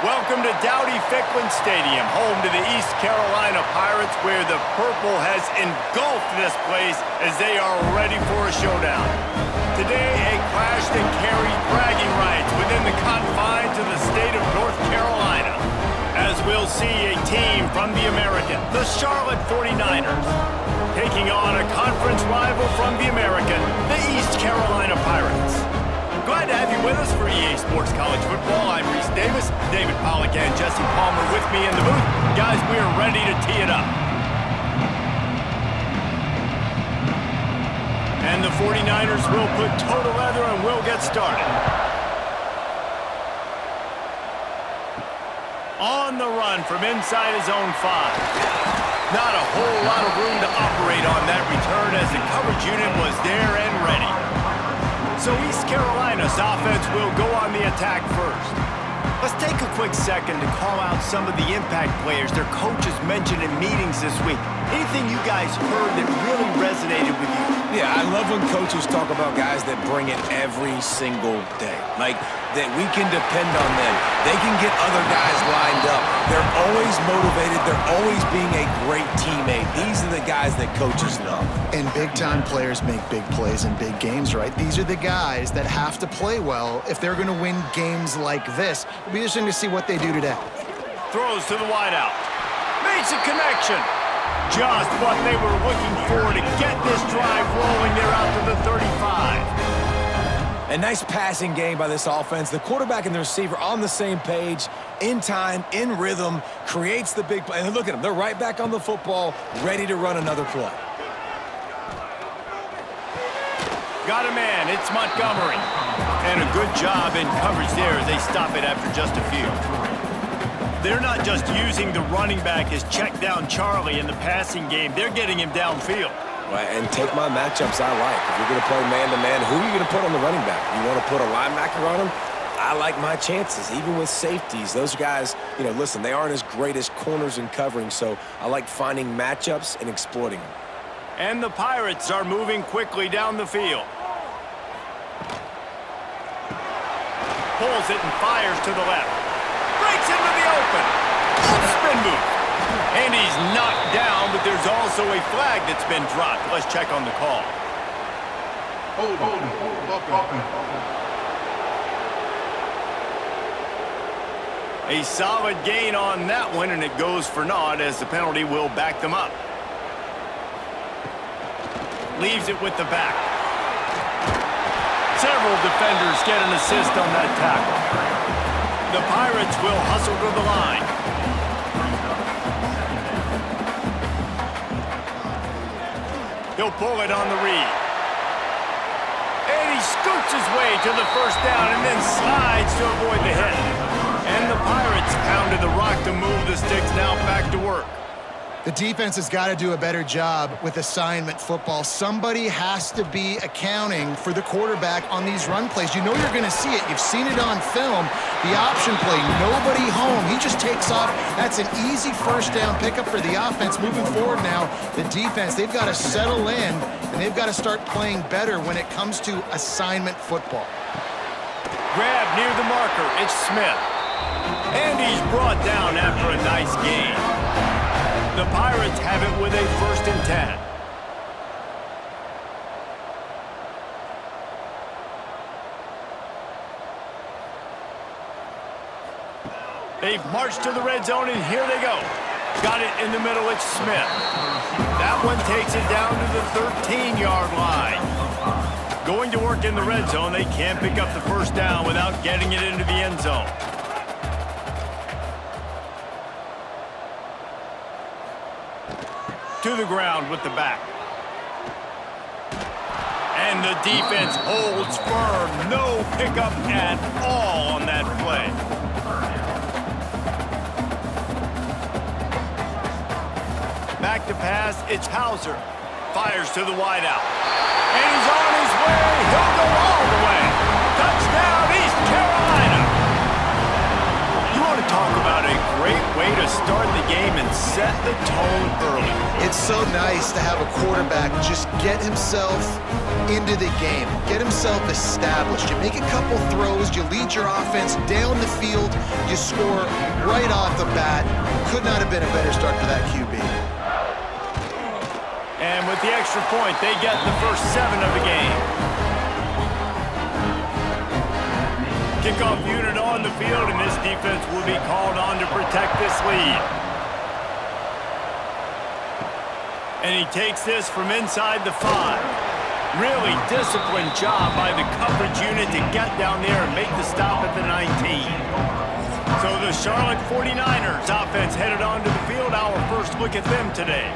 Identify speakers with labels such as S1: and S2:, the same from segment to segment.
S1: Welcome to Dowdy-Ficklen Stadium, home to the East Carolina Pirates, where the purple has engulfed this place as they are ready for a showdown. Today, a clash that carries bragging rights within the confines of the state of North Carolina, as we'll see a team from the American, the Charlotte 49ers, taking on a conference rival from the American, the East Carolina Pirates. Glad to have you with us for EA Sports College Football. I'm Reese Davis, David Pollack, and Jesse Palmer with me in the booth. Guys, we are ready to tee it up. And the 49ers will put toe to leather and we'll get started. On the run from inside his own 5. Not a whole lot of room to operate on that return as the coverage unit was there and ready. So East Carolina's offense will go on the attack first. Let's take a quick second to call out some of the impact players their coaches mentioned in meetings this week. Anything you guys heard that really resonated with you?
S2: Yeah, I love when coaches talk about guys that bring it every single day. Like, that we can depend on them. They can get other guys lined up. They're always motivated. They're always being a great teammate. These are the guys that coaches love.
S3: And big-time players make big plays in big games, right? These are the guys that have to play well if they're going to win games like this. It'll be interesting to see what they do today.
S1: Throws to the wideout. Makes a connection. Just what they were looking for to get this drive rolling. They're out to the 35.
S2: A nice passing game by this offense. The quarterback and the receiver on the same page, in time, in rhythm, creates the big play. And look at them. They're right back on the football, ready to run another play.
S1: Got a man. It's Montgomery. And a good job in coverage there as they stop it after just a few. They're not just using the running back as check down Charlie in the passing game. They're getting him downfield.
S2: Right, and take my matchups I like. If you're going to play man-to-man, who are you going to put on the running back? You want to put a linebacker on him? I like my chances, even with safeties. Those guys, you know, listen, they aren't as great as corners and covering, so I like finding matchups and exploiting them.
S1: And the Pirates are moving quickly down the field. Pulls it and fires to the left. Breaks into the open. Spin move. And he's knocked down, but there's also a flag that's been dropped. Let's check on the call. A solid gain on that one, and it goes for naught as the penalty will back them up. Leaves it with the back. Several defenders get an assist on that tackle. The Pirates will hustle to the line. He'll pull it on the read. And he scoots his way to the first down and then slides to avoid the hit. And the Pirates pounded the rock to move the sticks, now back to work.
S3: The defense has got to do a better job with assignment football. Somebody has to be accounting for the quarterback on these run plays. You know you're going to see it. You've seen it on film. The option play, nobody home. He just takes off. That's an easy first down pickup for the offense. Moving forward now, the defense, they've got to settle in, and they've got to start playing better when it comes to assignment football.
S1: Grab near the marker. It's Smith. And he's brought down after a nice gain. The Pirates have it with a 1st and 10. They've marched to the red zone, and here they go. Got it in the middle, it's Smith. That one takes it down to the 13-yard line. Going to work in the red zone, they can't pick up the first down without getting it into the end zone. To the ground with the back. And the defense holds firm. No pickup at all on that play. Back to pass, it's Hauser. Fires to the wideout. And he's on his way. He'll go all the way. Touchdown, East Carolina. You want to talk about a great way to start the game and set the tone early.
S3: It's so nice to have a quarterback just get himself into the game, get himself established. You make a couple throws, you lead your offense down the field, you score right off the bat. Could not have been a better start for that QB.
S1: And with the extra point, they get the first 7 of the game. Kickoff unit on the field, and this defense will be called on to protect this lead. And he takes this from inside the 5. Really disciplined job by the coverage unit to get down there and make the stop at the 19. So the Charlotte 49ers offense headed onto the field. Our first look at them today.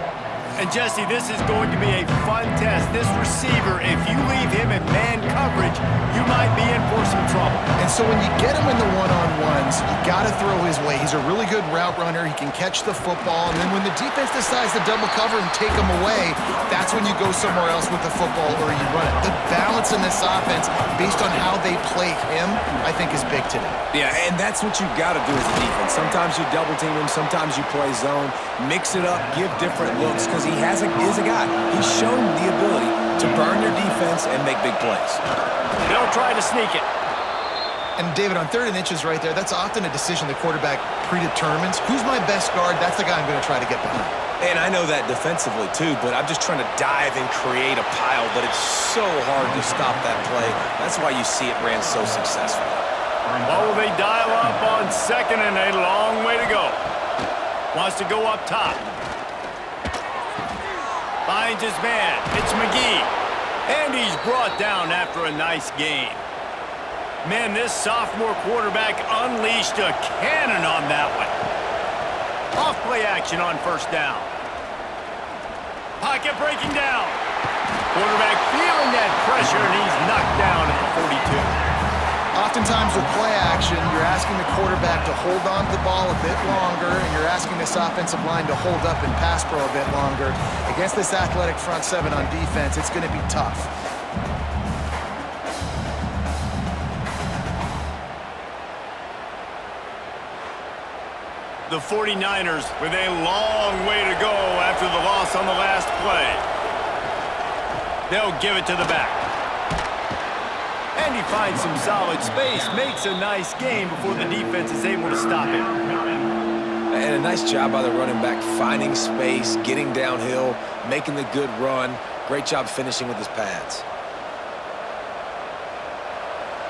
S1: And Jesse, this is going to be a fun test. This receiver, if you leave him in man coverage, you might be in for some trouble.
S3: And so when you get him in the one-on-ones, you got to throw his way. He's a really good route runner. He can catch the football. And then when the defense decides to double cover and take him away, that's when you go somewhere else with the football or you run it. The balance in this offense, based on how they play him, I think is big today.
S2: Yeah, and that's what you got to do as a defense. Sometimes you double team him, sometimes you play zone, mix it up, give different looks, because he is a guy. He's shown the ability to burn your defense and make big plays.
S1: They'll try to sneak it.
S3: And David, on 3rd and inches right there, that's often a decision the quarterback predetermines. Who's my best guard? That's the guy I'm going to try to get behind.
S2: And I know that defensively too, but I'm just trying to dive and create a pile, but it's so hard to stop that play. That's why you see it ran so successfully.
S1: Well, they dial up on 2nd and a long way to go. Wants to go up top. Finds his man. It's McGee. And he's brought down after a nice gain. Man, this sophomore quarterback unleashed a cannon on that one. Off play action on 1st down. Pocket breaking down. Quarterback feeling that pressure, and he's knocked down at the 42.
S3: Oftentimes with play action, you're asking the quarterback to hold on to the ball a bit longer, and you're asking this offensive line to hold up and pass pro a bit longer. Against this athletic front 7 on defense, it's going to be tough.
S1: The 49ers with a long way to go after the loss on the last play. They'll give it to the back. And he finds some solid space, makes a nice game before the defense is able to stop him.
S2: And a nice job by the running back, finding space, getting downhill, making the good run. Great job finishing with his pads.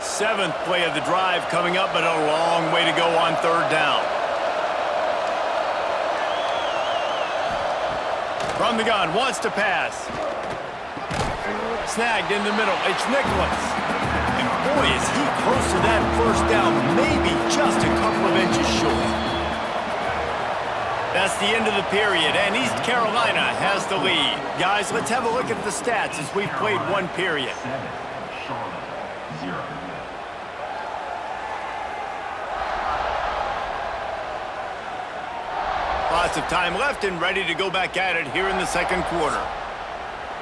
S1: 7th play of the drive coming up, but a long way to go on 3rd down. From the gun, wants to pass. Snagged in the middle, it's Nicholas. And boy, is he close to that 1st down, maybe just a couple of inches short. That's the end of the period, and East Carolina has the lead. Guys, let's have a look at the stats as we've played 1 period.
S4: 7, Charlotte, 0.
S1: Lots of time left and ready to go back at it here in the 2nd quarter.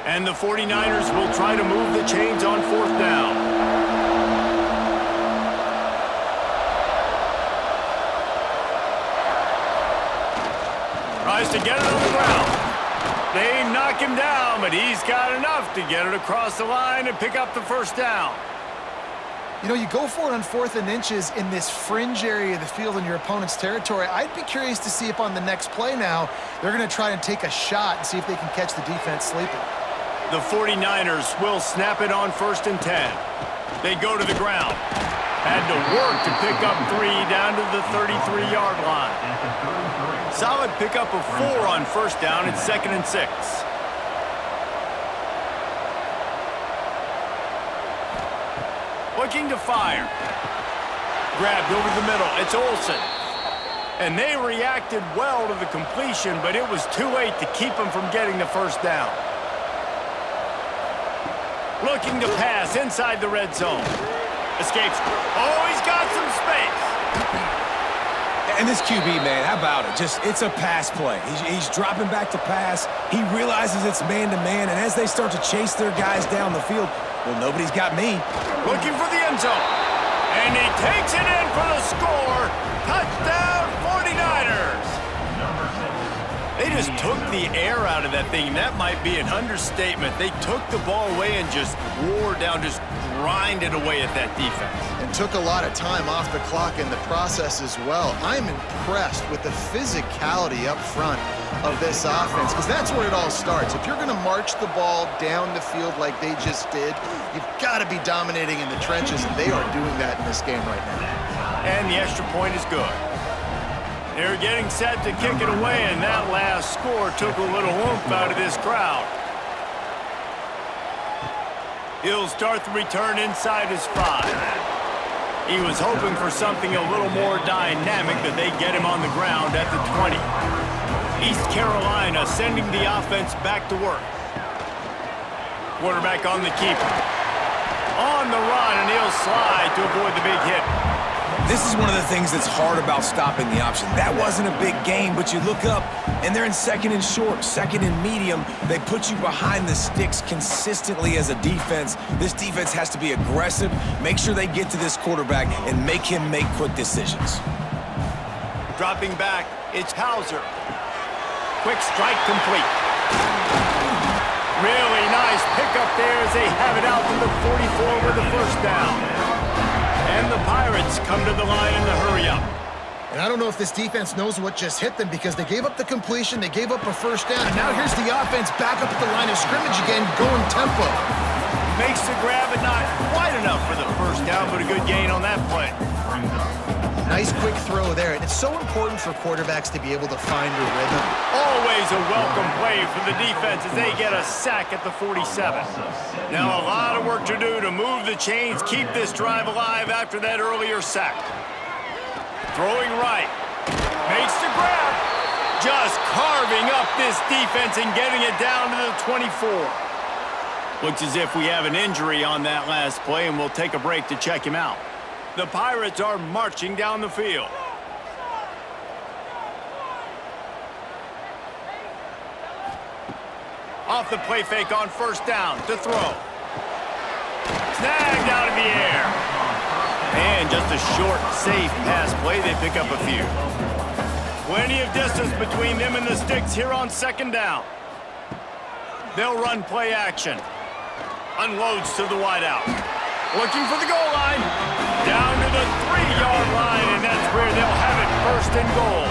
S1: And the 49ers will try to move the chains on 4th down. Tries to get it on the ground. They knock him down, but he's got enough to get it across the line and pick up the 1st down.
S3: You know, you go for it on 4th and inches in this fringe area of the field in your opponent's territory. I'd be curious to see if on the next play now, they're going to try and take a shot and see if they can catch the defense sleeping.
S1: The 49ers will snap it on 1st and 10. They go to the ground. Had to work to pick up 3 down to the 33-yard line. Solid pickup of 4 on 1st down at 2nd and 6. Looking to fire. Grabbed over the middle. It's Olsen. And they reacted well to the completion, but it was too late to keep them from getting the 1st down. Looking to pass inside the red zone. Escapes. Oh, he's got some space.
S2: And this QB, man, how about it? It's a pass play. He's dropping back to pass. He realizes it's man-to-man, and as they start to chase their guys down the field, well, nobody's got me.
S1: Looking for the end zone. And he takes it in for the score. Touchdown, 49ers. They just took the air out of that thing. That might be an understatement. They took the ball away and just wore down, just grinded away at that defense.
S3: And took a lot of time off the clock in the process as well. I'm impressed with the physicality up front of this offense, because that's where it all starts. If you're going to march the ball down the field like they just did, you've got to be dominating in the trenches, and they are doing that in this game right now.
S1: And the extra point is good. They're getting set to kick it away, and that last score took a little oomph out of this crowd. He'll start the return inside his 5. He was hoping for something a little more dynamic, but they get him on the ground at the 20. East Carolina sending the offense back to work. Quarterback on the keeper. On the run, and he'll slide to avoid the big hit.
S2: This is one of the things that's hard about stopping the option. That wasn't a big gain, but you look up, and they're in second and short, second and medium. They put you behind the sticks consistently as a defense. This defense has to be aggressive, make sure they get to this quarterback, and make him make quick decisions.
S1: Dropping back, it's Hauser. Quick strike complete. Really nice pickup there as they have it out to the 44 with the first down. And the Pirates come to the line in the hurry-up.
S3: And I don't know if this defense knows what just hit them, because they gave up the completion, they gave up a first down, and now here's the offense back up at the line of scrimmage again, going tempo.
S1: Makes the grab, but not quite enough for the first down, but a good gain on that play.
S3: Nice quick throw there, and it's so important for quarterbacks to be able to find a rhythm.
S1: Always a welcome play for the defense as they get a sack at the 47. Now a lot of work to do to move the chains, keep this drive alive after that earlier sack. Throwing right. Makes the grab. Just carving up this defense and getting it down to the 24. Looks as if we have an injury on that last play, and we'll take a break to check him out. The Pirates are marching down the field. Off the play fake on first down to throw. Snagged out of the air. And just a short, safe pass play. They pick up a few. Plenty of distance between them and the sticks here on second down. They'll run play action. Unloads to the wideout. Looking for the goal line. Down to the 3-yard line, and that's where they'll have it, first and goal.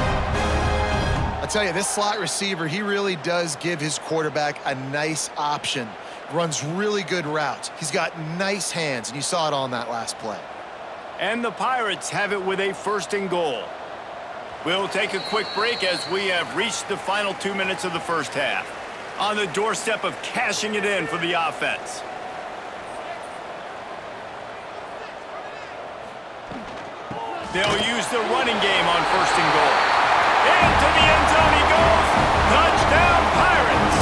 S3: I'll tell you, this slot receiver, he really does give his quarterback a nice option. Runs really good routes. He's got nice hands, and you saw it on that last play.
S1: And the Pirates have it with a first and goal. We'll take a quick break as we have reached the final 2 minutes of the first half. On the doorstep of cashing it in for the offense. They'll use the running game on first and goal. Into the end zone he goes. Touchdown, Pirates.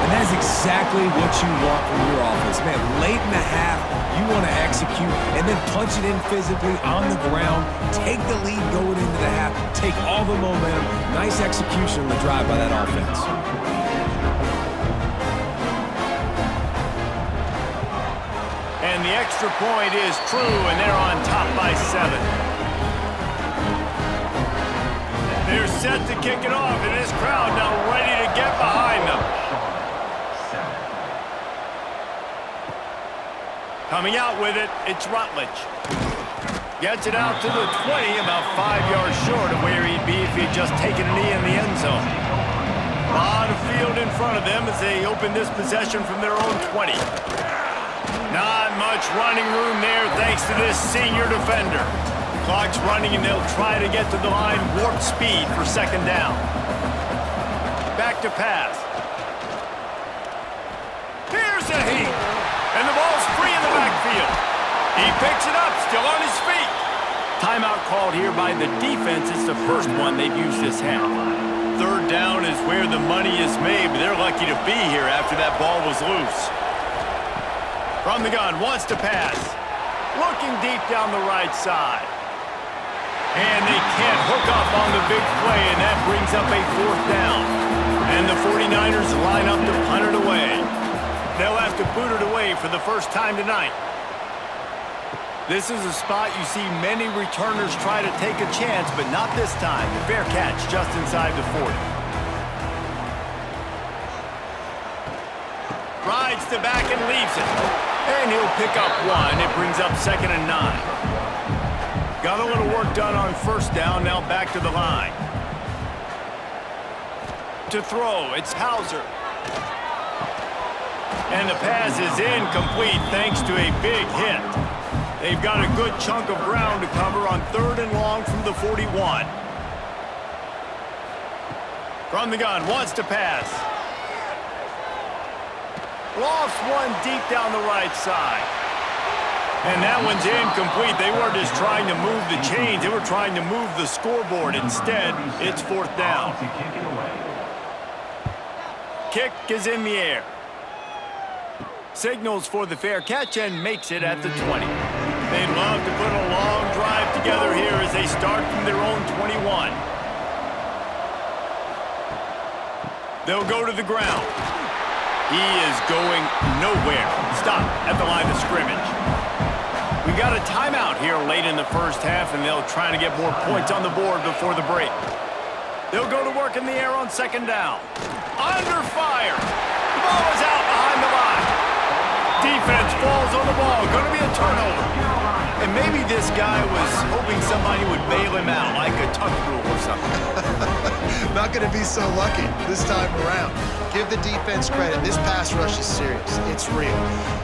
S2: And that's exactly what you want from your offense. Man, late in the half, you want to execute and then punch it in physically on the ground, take the lead going into the half, take all the momentum. Nice execution on the drive by that offense.
S1: And the extra point is true, and they're on top by 7. They're set to kick it off, and this crowd now ready to get behind them. Coming out with it, it's Rutledge. Gets it out to the 20, about 5 yards short of where he'd be if he'd just taken a knee in the end zone. A lot of field in front of them as they open this possession from their own 20. Not much running room there thanks to this senior defender. Clock's running and they'll try to get to the line warp speed for second down. Back to pass. Here's a heat. And the ball's free in the backfield. He picks it up, still on his feet. Timeout called here by the defense. It's the first one they've used this half. Third down is where the money is made, but they're lucky to be here after that ball was loose. From the gun, wants to pass. Looking deep down the right side. And they can't hook up on the big play, and that brings up a fourth down. And the 49ers line up to punt it away. They'll have to boot it away for the first time tonight. This is a spot you see many returners try to take a chance, but not this time. The fair catch just inside the 40. Rides the back and leaves it. And he'll pick up one. It brings up 2nd and 9. Got a little work done on first down. Now back to the line. To throw, it's Hauser. And the pass is incomplete thanks to a big hit. They've got a good chunk of ground to cover on 3rd and long from the 41. From the gun, wants to pass. Lofts one deep down the right side. And that one's incomplete. They weren't just trying to move the chains. They were trying to move the scoreboard. Instead, it's 4th down. Kick is in the air. Signals for the fair catch and makes it at the 20. They'd love to put a long drive together here as they start from their own 21. They'll go to the ground. He is going nowhere. Stop at the line of scrimmage. We got a timeout here late in the first half, and they'll try to get more points on the board before the break. They'll go to work in the air on 2nd down. Under fire. The ball is out behind the line. Defense falls on the ball. Going to be a turnover. And maybe this guy was hoping somebody would bail him out, like a tuck rule or something.
S3: Not going to be so lucky this time around. Give the defense credit. This pass rush is serious. It's real.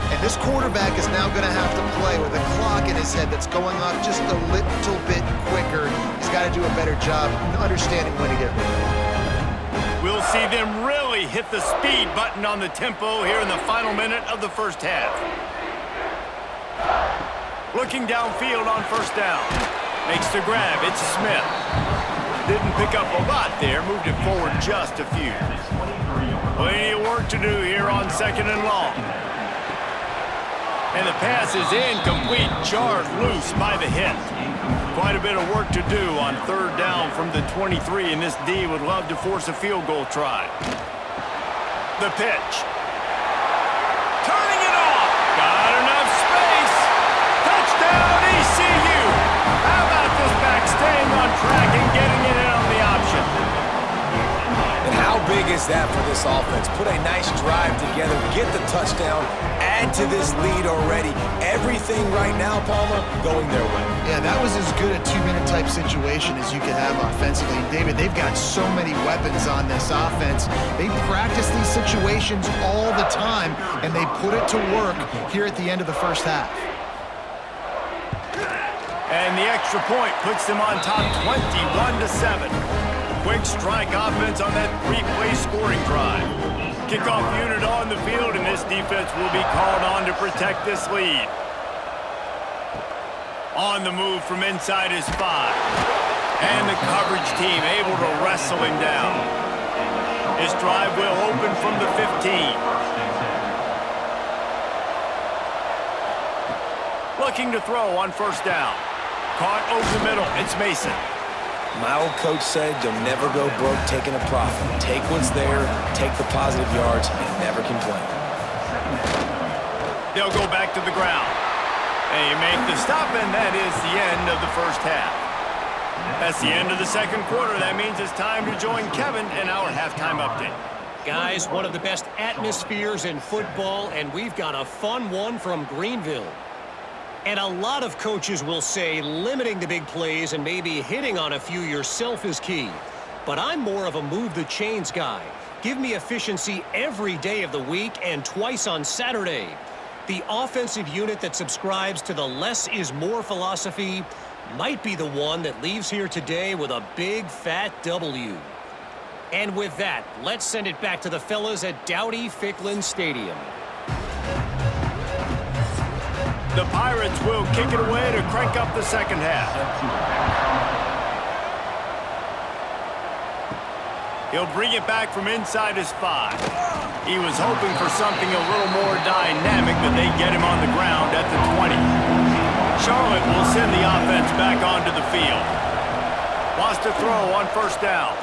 S3: And this quarterback is now going to have to play with a clock in his head that's going off just a little bit quicker. He's got to do a better job understanding when to get rid.
S1: We'll see them really hit the speed button on the tempo here in the final minute of the first half. Looking downfield on 1st down. Makes the grab. It's Smith. Didn't pick up a lot there. Moved it forward just a few. Plenty of work to do here on 2nd and long. And the pass is incomplete. Jarred loose by the hit. Quite a bit of work to do on 3rd down from the 23, and this D would love to force a field goal try. The pitch. Turning it off. Got enough space. Touchdown, ECU. How about this back staying on track and getting it in on the option?
S2: And how big is that for this offense? Put a nice drive together, get the touchdown, add to this lead already. Everything right now, Palmer, going their way.
S3: Yeah, that was as good a 2-minute type situation as you could have offensively. And David, they've got so many weapons on this offense. They practice these situations all the time, and they put it to work here at the end of the first half.
S1: And the extra point puts them on top 21-7. Quick strike offense on that 3-play scoring drive. Kickoff unit on the field, and this defense will be called on to protect this lead. On the move from inside his 5. And the coverage team able to wrestle him down. This drive will open from the 15. Looking to throw on 1st down. Caught over the middle. It's Mason.
S2: My old coach said you'll never go broke taking a profit. Take what's there, take the positive yards, and never complain.
S1: They'll go back to the ground. They make the stop, and that is the end of the first half. That's the end of the 2nd quarter. That means it's time to join Kevin in our halftime update.
S5: Guys, one of the best atmospheres in football, and we've got a fun one from Greenville. And a lot of coaches will say limiting the big plays and maybe hitting on a few yourself is key. But I'm more of a move the chains guy. Give me efficiency every day of the week and twice on Saturday. The offensive unit that subscribes to the less is more philosophy might be the one that leaves here today with a big fat W. And with that, let's send it back to the fellas at Dowdy-Ficklin Stadium.
S1: The Pirates will kick it away to crank up the 2nd half. He'll bring it back from inside his 5. He was hoping for something a little more dynamic, but they get him on the ground at the 20. Charlotte will send the offense back onto the field. Wants to to throw on first down.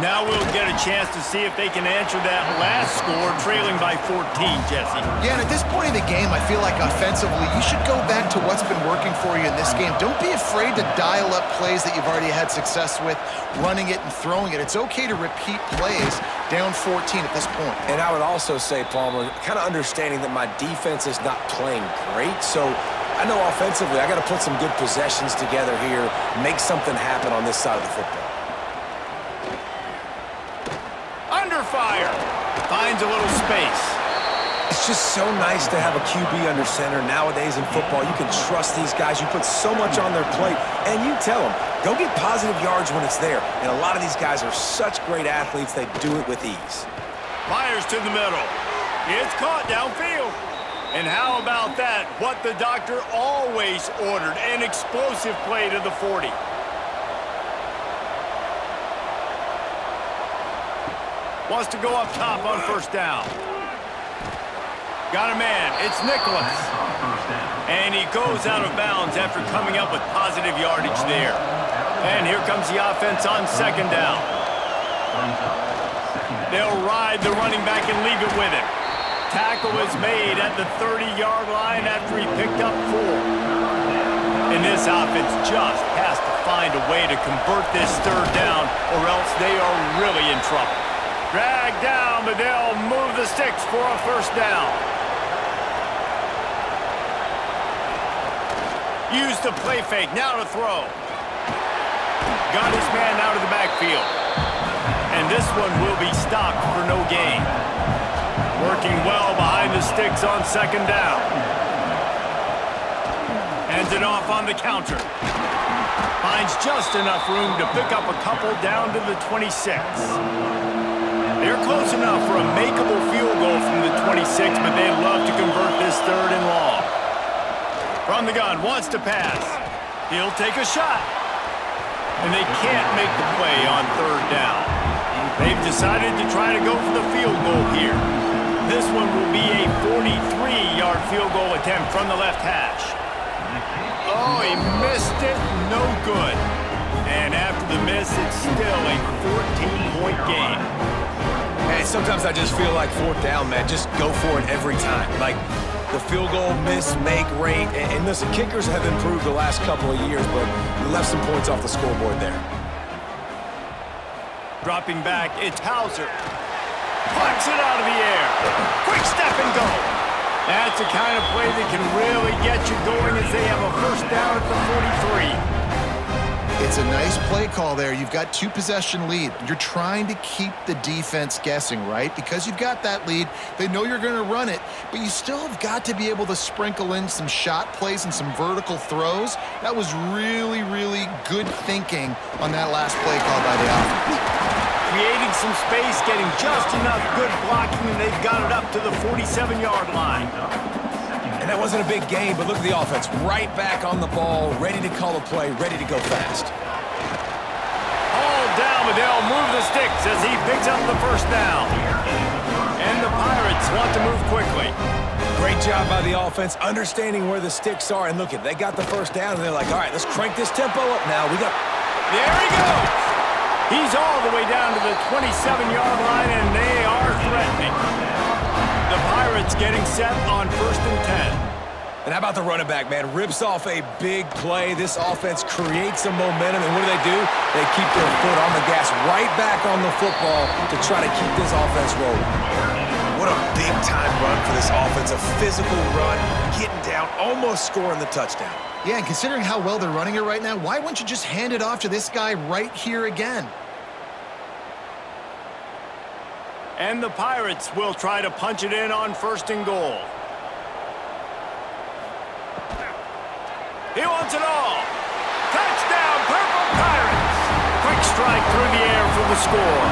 S1: Now we'll get a chance to see if they can answer that last score, trailing by 14, Jesse.
S3: Yeah, and at this point in the game, I feel like offensively, you should go back to what's been working for you in this game. Don't be afraid to dial up plays that you've already had success with, running it and throwing it. It's okay to repeat plays down 14 at this point.
S2: And I would also say, Palmer, kind of understanding that my defense is not playing great, so I know offensively I got to put some good possessions together here, make something happen on this side of the football.
S1: Under fire. Finds a little space.
S2: It's just so nice to have a QB under center. Nowadays in football, you can trust these guys. You put so much on their plate, and you tell them, go get positive yards when it's there. And a lot of these guys are such great athletes, they do it with ease.
S1: Fires to the middle. It's caught downfield. And how about that? What the doctor always ordered, an explosive play to the 40. Wants to go up top on first down. Got a man. It's Nicholas. And he goes out of bounds after coming up with positive yardage there. And here comes the offense on second down. They'll ride the running back and leave it with him. Tackle is made at the 30-yard line after he picked up 4. And this offense just has to find a way to convert this third down, or else they are really in trouble. Drag down, but they'll move the sticks for a first down. Use the play fake, now to throw. Got his man out of the backfield. And this one will be stopped for no gain. Working well behind the sticks on second down. Hands it off on the counter. Finds just enough room to pick up a couple down to the 26. They're close enough for a makeable field goal from the 26, but they'd love to convert this third and long. From the gun, wants to pass. He'll take a shot. And they can't make the play on third down. They've decided to try to go for the field goal here. This one will be a 43-yard field goal attempt from the left hash. Oh, he missed it. No good. And after the miss, it's still a 14-point game.
S2: Hey, sometimes I just feel like fourth down, man. Just go for it every time. Like the field goal miss, make rate. And listen, kickers have improved the last couple of years, but we left some points off the scoreboard there.
S1: Dropping back, it's Hauser. Plucks it out of the air. Quick step and go. That's the kind of play that can really get you going as they have a first down at the 43.
S3: It's a nice play call there. You've got 2-possession lead. You're trying to keep the defense guessing, right? Because you've got that lead, they know you're going to run it, but you still have got to be able to sprinkle in some shot plays and some vertical throws. That was really, really good thinking on that last play call by the offense.
S1: Creating some space, getting just enough good blocking, and they've got it up to the 47-yard line.
S2: And that wasn't a big game, but look at the offense. Right back on the ball, ready to call a play, ready to go fast.
S1: All down, but they'll move the sticks as he picks up the first down. And the Pirates want to move quickly.
S2: Great job by the offense, understanding where the sticks are. And look, they got the first down, and they're like, all right, let's crank this tempo up now.
S1: There he goes. He's all the way down to the 27-yard line, and they are threatening. The Pirates getting set on 1st and 10.
S2: And how about the running back, man? Rips off a big play. This offense creates some momentum, and what do? They keep their foot on the gas, right back on the football to try to keep this offense rolling. What a big-time run for this offense. A physical run, getting down, almost scoring the touchdown.
S3: Yeah, and considering how well they're running it right now, why wouldn't you just hand it off to this guy right here again?
S1: And the Pirates will try to punch it in on 1st and goal. He wants it all. Touchdown, Purple Pirates. Quick strike through the air for the score.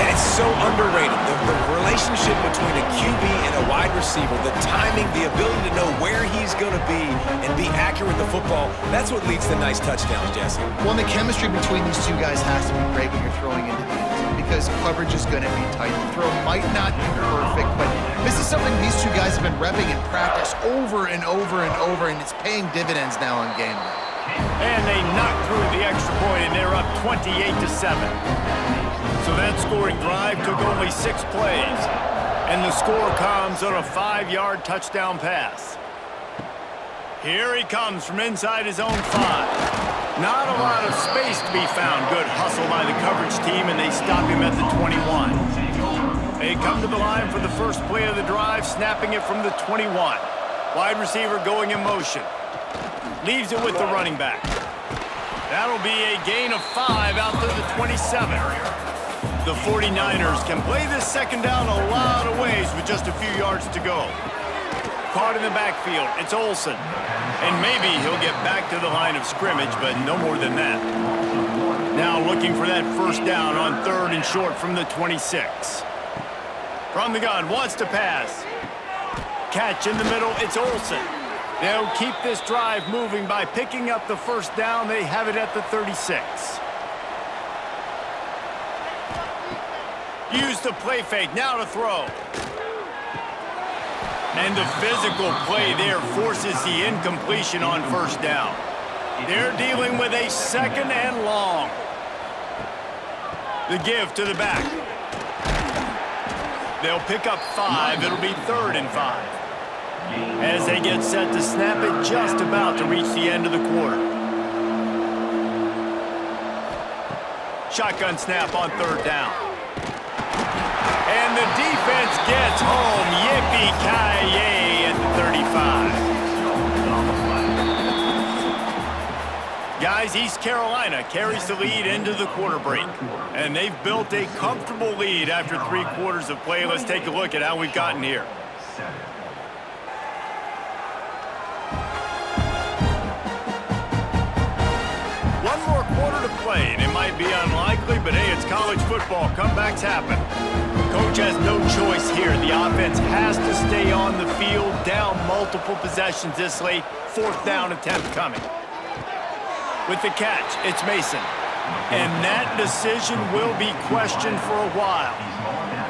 S2: And it's so underrated. The relationship between a QB and a wide receiver, the timing, the ability to know where he's going to be and be accurate with the football, that's what leads to nice touchdowns, Jesse.
S3: Well, the chemistry between these two guys has to be great when you're throwing into the end zone because coverage is going to be tight. The throw might not be perfect, but this is something these two guys have been repping in practice over and over and over, and it's paying dividends now on game day.
S1: And they knock through the extra point, and they're up 28-7. So that scoring drive took only 6 plays. And the score comes on a 5-yard touchdown pass. Here he comes from inside his own 5. Not a lot of space to be found. Good hustle by the coverage team, and they stop him at the 21. They come to the line for the first play of the drive, snapping it from the 21. Wide receiver going in motion. Leaves it with the running back. That'll be a gain of 5 out to the 27. The 49ers can play this second down a lot of ways with just a few yards to go. Caught in the backfield, it's Olsen. And maybe he'll get back to the line of scrimmage, but no more than that. Now looking for that first down on 3rd and short from the 26. From the gun, wants to pass. Catch in the middle, it's Olsen. They'll keep this drive moving by picking up the first down. They have it at the 36. Use the play fake, now to throw. And the physical play there forces the incompletion on first down. They're dealing with a 2nd and long. The give to the back. They'll pick up 5. It'll be 3rd and 5. As they get set to snap it, just about to reach the end of the quarter. Shotgun snap on 3rd down. And the defense gets home. Yippee-ki-yay at the 35. Guys, East Carolina carries the lead into the quarter break. And they've built a comfortable lead after 3 quarters of play. Let's take a look at how we've gotten here. One more quarter to play, and it might be unlikely, but hey, it's college football. Comebacks happen. Coach has no choice here. The offense has to stay on the field, down multiple possessions this late. 4th down attempt coming. With the catch, it's Mason. And that decision will be questioned for a while.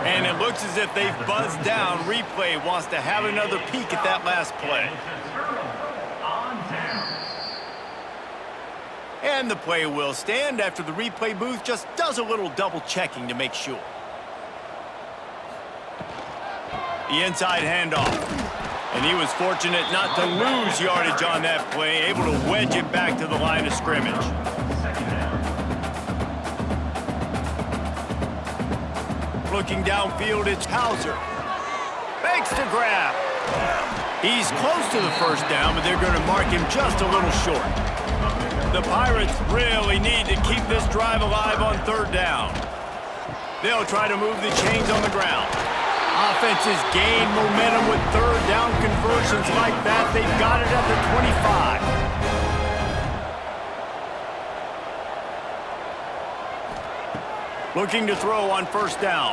S1: And it looks as if they've buzzed down. Replay wants to have another peek at that last play. And the play will stand after the replay booth just does a little double checking to make sure. The inside handoff. And he was fortunate not to lose yardage on that play, able to wedge it back to the line of scrimmage. Looking downfield, it's Hauser. Fakes to grab. He's close to the first down, but they're going to mark him just a little short. The Pirates really need to keep this drive alive on 3rd down. They'll try to move the chains on the ground. Offenses gain momentum with 3rd down conversions like that. They've got it at the 25. Looking to throw on first down.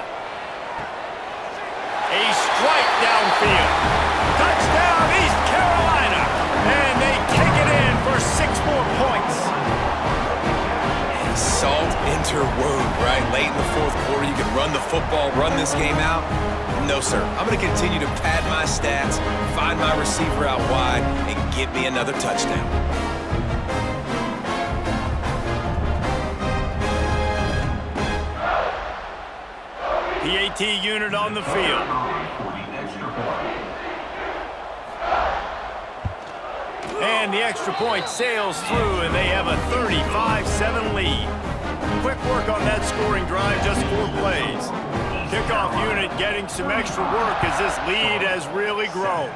S1: A strike downfield. Touchdown, East Carolina. And they kick it in for 6 more points.
S2: Salt into wound, right? Late in the 4th quarter, you can run the football, run this game out. No, sir. I'm going to continue to pad my stats, find my receiver out wide, and get me another touchdown.
S1: PAT unit on the field. And the extra point sails through, and they have a 35-7 lead. Quick work on that scoring drive, just 4 plays. Kickoff unit getting some extra work as this lead has really grown.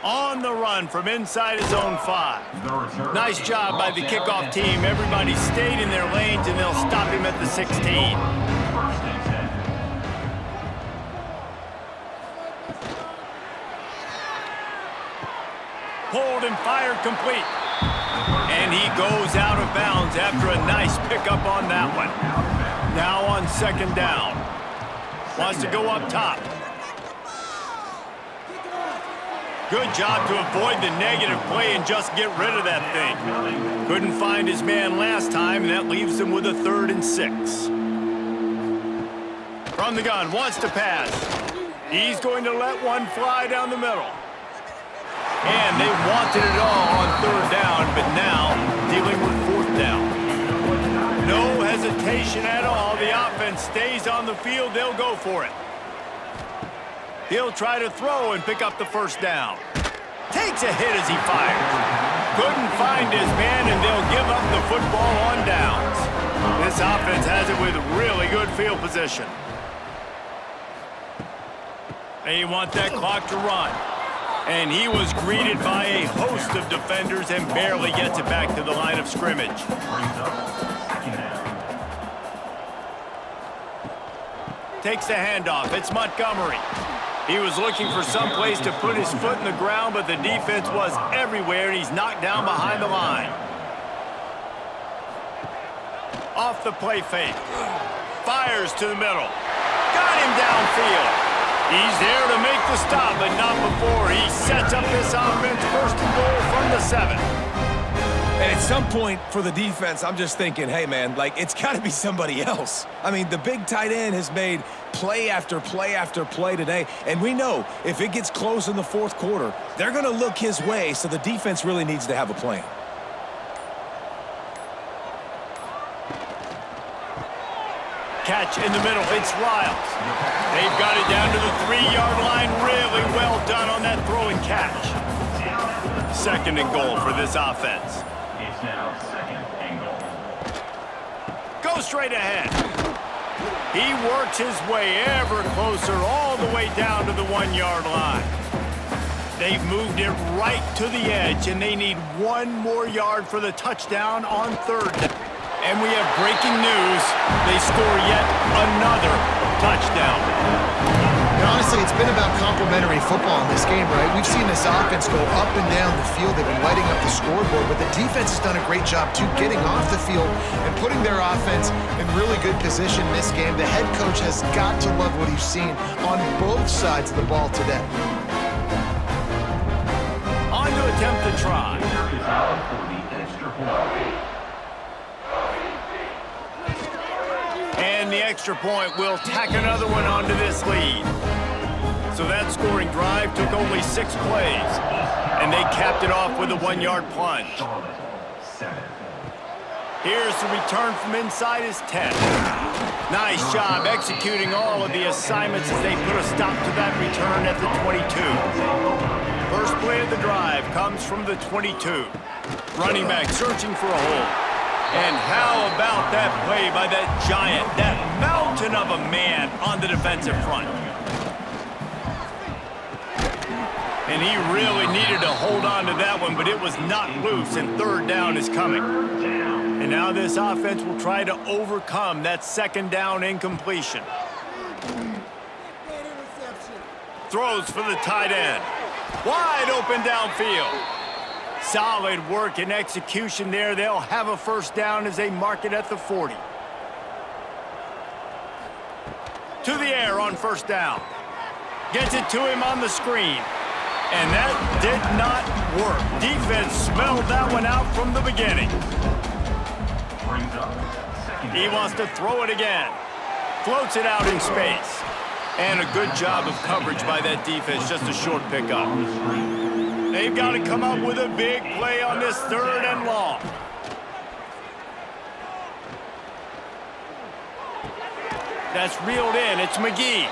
S1: On the run from inside his own 5. Nice job by the kickoff team. Everybody stayed in their lanes, and they'll stop him at the 16. Pulled and fired complete. And he goes out of bounds after a nice pickup on that one. Now on 2nd down. Wants to go up top. Good job to avoid the negative play and just get rid of that thing. Couldn't find his man last time, and that leaves him with a 3rd and 6. From the gun, wants to pass. He's going to let one fly down the middle. And they wanted it all on third down, but now dealing with fourth down. No hesitation at all. The offense stays on the field. They'll go for it. He'll try to throw and pick up the first down. Takes a hit as he fires. Couldn't find his man, and they'll give up the football on downs. This offense has it with really good field position. They want that clock to run. And he was greeted by a host of defenders and barely gets it back to the line of scrimmage. Takes the handoff. It's Montgomery. He was looking for some place to put his foot in the ground, but the defense was everywhere, and he's knocked down behind the line. Off the play fake. Fires to the middle. Got him downfield. He's there to make the stop, but not before he sets up this offense first and goal from the 7.
S2: And at some point for the defense, I'm just thinking, hey, man, like, it's got to be somebody else. I mean, the big tight end has made play after play after play today, and we know if it gets close in the fourth quarter, they're going to look his way, so the defense really needs to have a plan.
S1: Catch in the middle. It's Lyles. They've got it down to the 3-yard line. Really well done on that throw and catch. Second and goal for this offense.
S4: It's now second and goal.
S1: Go straight ahead. He works his way ever closer all the way down to the 1-yard line. They've moved it right to the edge, and they need one more yard for the touchdown on third down. And we have breaking news. They score yet another touchdown.
S3: And honestly, it's been about complementary football in this game, right? We've seen this offense go up and down the field. They've been lighting up the scoreboard, but the defense has done a great job, too, getting off the field and putting their offense in really good position this game. The head coach has got to love what he's seen on both sides of the ball today.
S1: On to attempt to try.
S4: Is out for the extra point.
S1: And the extra point will tack another one onto this lead. So that scoring drive took only 6 plays, and they capped it off with a 1-yard plunge.
S4: Charlotte, 7.
S1: Here's the return from inside his 10. Nice job executing all of the assignments as they put a stop to that return at the 22. First play of the drive comes from the 22. Running back searching for a hole. And how about that play by that giant, that mountain of a man on the defensive front? And he really needed to hold on to that one, but it was not loose, and third down is coming. And now this offense will try to overcome that second down incompletion. Throws for the tight end. Wide open downfield. Solid work and execution there. They'll have a first down as they mark it at the 40. To the air on first down. Gets it to him on the screen. And that did not work. Defense smelled that one out from the beginning. He wants to throw it again. Floats it out in space. And a good job of coverage by that defense. Just a short pickup. They've got to come up with a big play on this third and long. That's reeled in. It's McGee.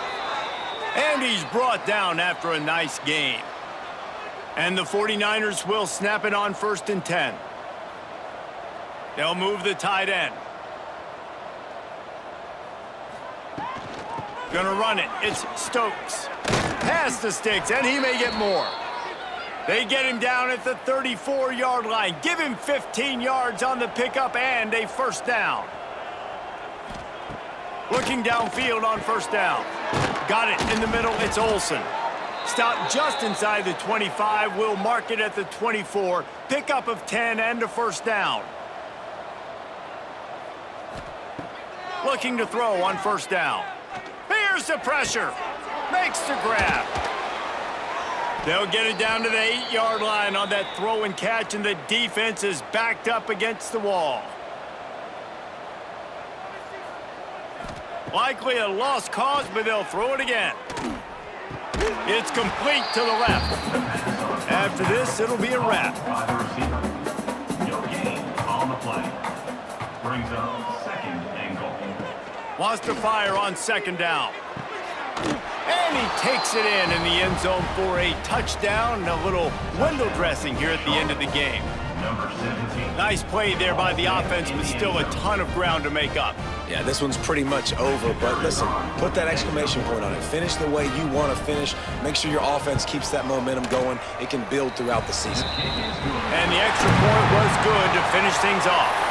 S1: And he's brought down after a nice gain. And the 49ers will snap it on first and 10. They'll move the tight end. Gonna run it. It's Stokes. Past the sticks, and he may get more. They get him down at the 34-yard line. Give him 15 yards on the pickup and a first down. Looking downfield on first down. Got it in the middle. It's Olsen. Stopped just inside the 25. We'll mark it at the 24. Pickup of 10 and a first down. Looking to throw on first down. Here's the pressure. Makes the grab. They'll get it down to the 8-yard line on that throw and catch, and the defense is backed up against the wall. Likely a lost cause, but they'll throw it again. It's complete to the left. After this, it'll be a wrap.
S4: By the receiver. No gain on the play. Brings up second and goal.
S1: Wants to fire on second down. And he takes it in the end zone for a touchdown. A little window dressing here at the end of the game.
S4: Number 17.
S1: Nice play there by the offense, but still a ton of ground to make up.
S2: Yeah, this one's pretty much over, but listen, put that exclamation point on it. Finish the way you want to finish. Make sure your offense keeps that momentum going. It can build throughout the season.
S1: And the extra point was good to finish things off.